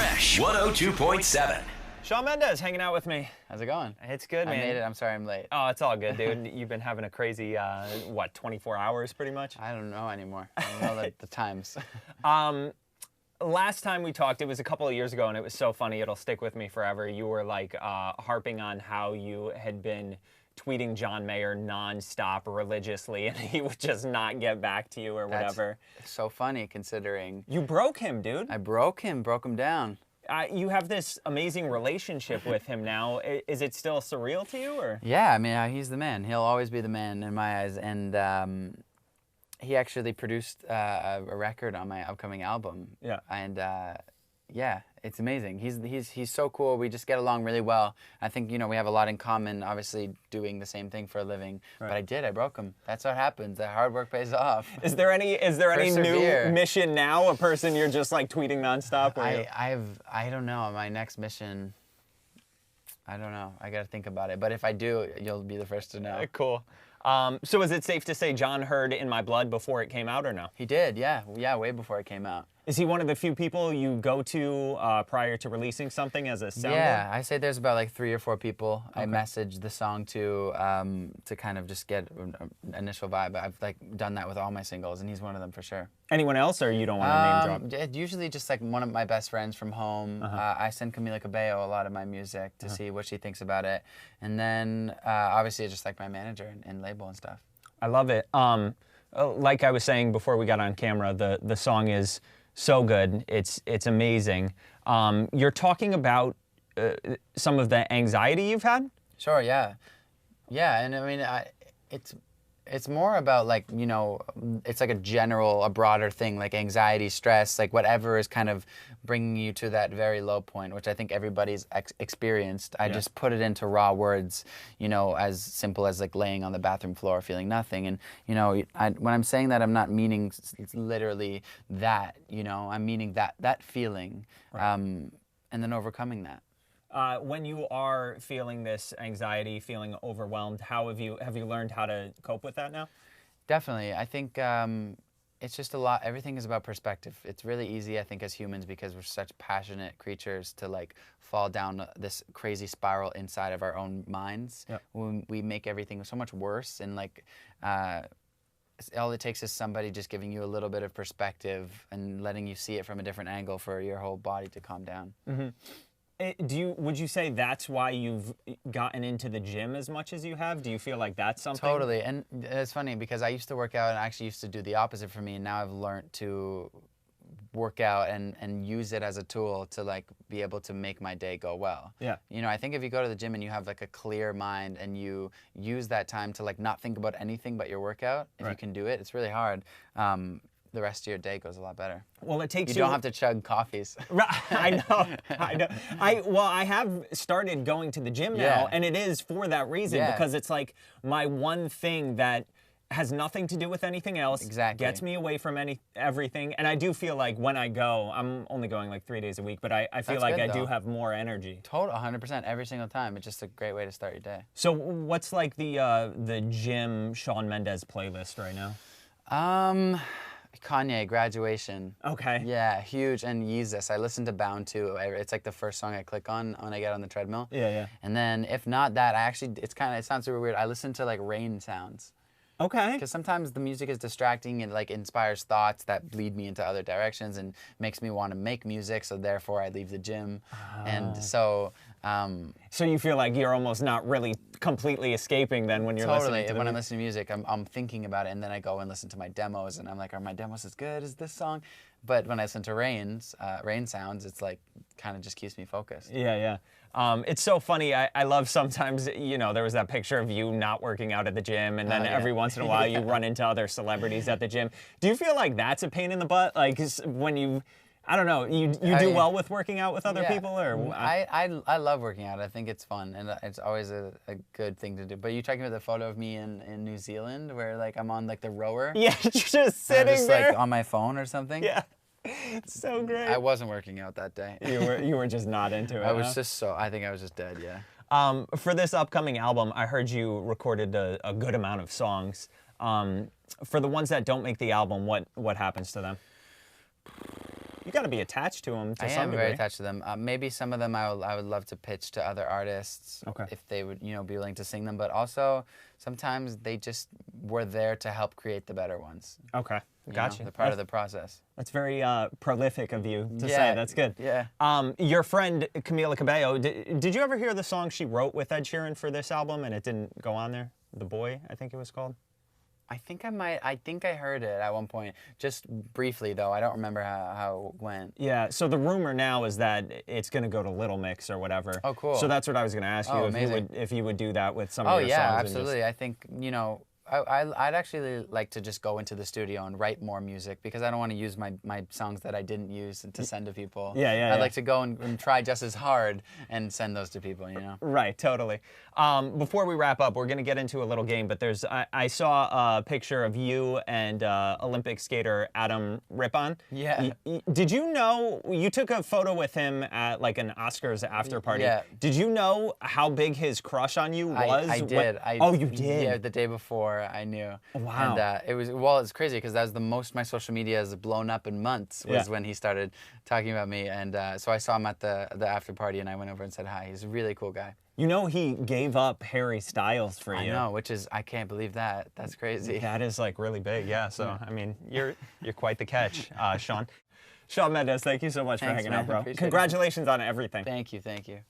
Fresh 102.7. Shawn Mendes hanging out with me. How's it going? It's good, man. I made it. I'm sorry I'm late. Oh, it's all good, dude. You've been having a crazy, 24 hours pretty much? I don't know anymore. I don't know the times. Last time we talked, it was a couple of years ago, and it was so funny. It'll stick with me forever. You were like harping on how you had been tweeting John Mayer nonstop religiously, and he would just not get back to you or whatever. That's so funny considering. You broke him, dude. I broke him down. You have this amazing relationship with him now. Is it still surreal to you, or? Yeah, I mean, he's the man. He'll always be the man in my eyes. And he actually produced a record on my upcoming album. Yeah. And yeah, it's amazing. He's so cool. We just get along really well. I think, we have a lot in common, obviously doing the same thing for a living. Right. But I broke him. That's what happens. That hard work pays off. Is there any new mission now? A person you're just like tweeting nonstop? I don't know. My next mission, I don't know. I got to think about it. But if I do, you'll be the first to know. Cool. So is it safe to say John heard In My Blood before it came out or no? He did, yeah. Yeah, way before it came out. Is he one of the few people you go to prior to releasing something as a soundboard? Yeah, I say there's about like 3 or 4 people I message the song to kind of just get an initial vibe. I've like done that with all my singles, and he's one of them for sure. Anyone else, or you don't want to name drop? Usually just like one of my best friends from home. I send Camila Cabello a lot like my music to see what she thinks about it. And then obviously just like my manager and label and stuff. I love it. Like I was saying before we got on camera, the song is so good. It's amazing. You're talking about some of the anxiety you've had? Sure, yeah. Yeah, and I mean, it's more about like, it's like a broader thing, like anxiety, stress, like whatever is kind of bringing you to that very low point, which I think everybody's experienced. I just put it into raw words, as simple as like laying on the bathroom floor feeling nothing. And, when I'm saying that, I'm not meaning literally that, I'm meaning that feeling, and then overcoming that. When you are feeling this anxiety, feeling overwhelmed, how have you learned how to cope with that now? Definitely. I think it's just a lot. Everything is about perspective. It's really easy, I think, as humans, because we're such passionate creatures, to like fall down this crazy spiral inside of our own minds. Yep. When we make everything so much worse, and like all it takes is somebody just giving you a little bit of perspective and letting you see it from a different angle for your whole body to calm down. Mm-hmm. Would you say that's why you've gotten into the gym as much as you have? Do you feel like that's something? Totally, and it's funny because I used to work out and I actually used to do the opposite for me, and now I've learned to work out and use it as a tool to like be able to make my day go well. Yeah. I think if you go to the gym and you have like a clear mind and you use that time to like not think about anything but your workout, if you can do it, it's really hard. The rest of your day goes a lot better. Well, it takes you don't have to chug coffees. I know. I have started going to the gym now, and it is for that reason, because it's like my one thing that has nothing to do with anything else. Exactly. Gets me away from everything, and I do feel like when I go, I'm only going like 3 days a week, but I feel like I do have more energy. Total, 100%, every single time. It's just a great way to start your day. So what's like the gym Shawn Mendes playlist right now? Kanye, Graduation. Okay. Yeah, huge. And Yeezus. I listen to Bound too. It's like the first song I click on when I get on the treadmill. Yeah. And then if not that, it sounds super weird. I listen to like rain sounds. Okay. Because sometimes the music is distracting and like inspires thoughts that lead me into other directions and makes me want to make music. So therefore I leave the gym. And so... so you feel like you're almost not really completely escaping then when you're listening to when I'm listening to music, I'm thinking about it, and then I go and listen to my demos, and I'm like, are my demos as good as this song? But when I listen to rain sounds, it's like kind of just keeps me focused. Yeah. It's so funny. I love sometimes, there was that picture of you not working out at the gym, and then every once in a while you run into other celebrities at the gym. Do you feel like that's a pain in the butt? Like when you... I don't know. You do well with working out with other people, or I love working out. I think it's fun, and it's always a good thing to do. But you talking about the photo of me in New Zealand, where like I'm on like the rower? Yeah, you're just sitting there, like on my phone or something. Yeah, it's so great. I wasn't working out that day. You were just not into it. I was I think I was just dead. Yeah. For this upcoming album, I heard you recorded a good amount of songs. For the ones that don't make the album, what happens to them? you got to be attached to them to some am degree. very attached to them. Maybe some of them I would love to pitch to other artists if they would, you know, be willing to sing them. But also sometimes they just were there to help create the better ones. Okay, gotcha. They're part of the process. That's very prolific of you to say. That's good. Yeah. Your friend Camila Cabello, did you ever hear the song she wrote with Ed Sheeran for this album and it didn't go on there? The Boy, I think it was called. I think I heard it at one point, just briefly though. I don't remember how it went. Yeah, so the rumor now is that it's going to go to Little Mix or whatever. Oh, cool. So that's what I was going to ask you, if you would do that with some of your songs. Oh, yeah, absolutely. I think, you know, I'd actually like to just go into the studio and write more music because I don't want to use my songs that I didn't use to send to people. I'd like to go and try just as hard and send those to people, you know? Right, totally. Before we wrap up, we're going to get into a little game, but I saw a picture of you and Olympic skater Adam Rippon. Yeah. Did you know, you took a photo with him at like an Oscars after party. Yeah. Did you know how big his crush on you was? I did. Oh, you did? Yeah, the day before I knew. Wow. And it's crazy because that was the most my social media has blown up in months was when he started talking about me. And so I saw him at the after party and I went over and said hi. He's a really cool guy. You know, he gave up Harry Styles for you. I know, which is, I can't believe that. That's crazy. That is like really big, yeah. So, I mean, you're quite the catch, Shawn. Shawn Mendes, thank you so much for hanging out, bro. Congratulations on everything. Thank you, thank you.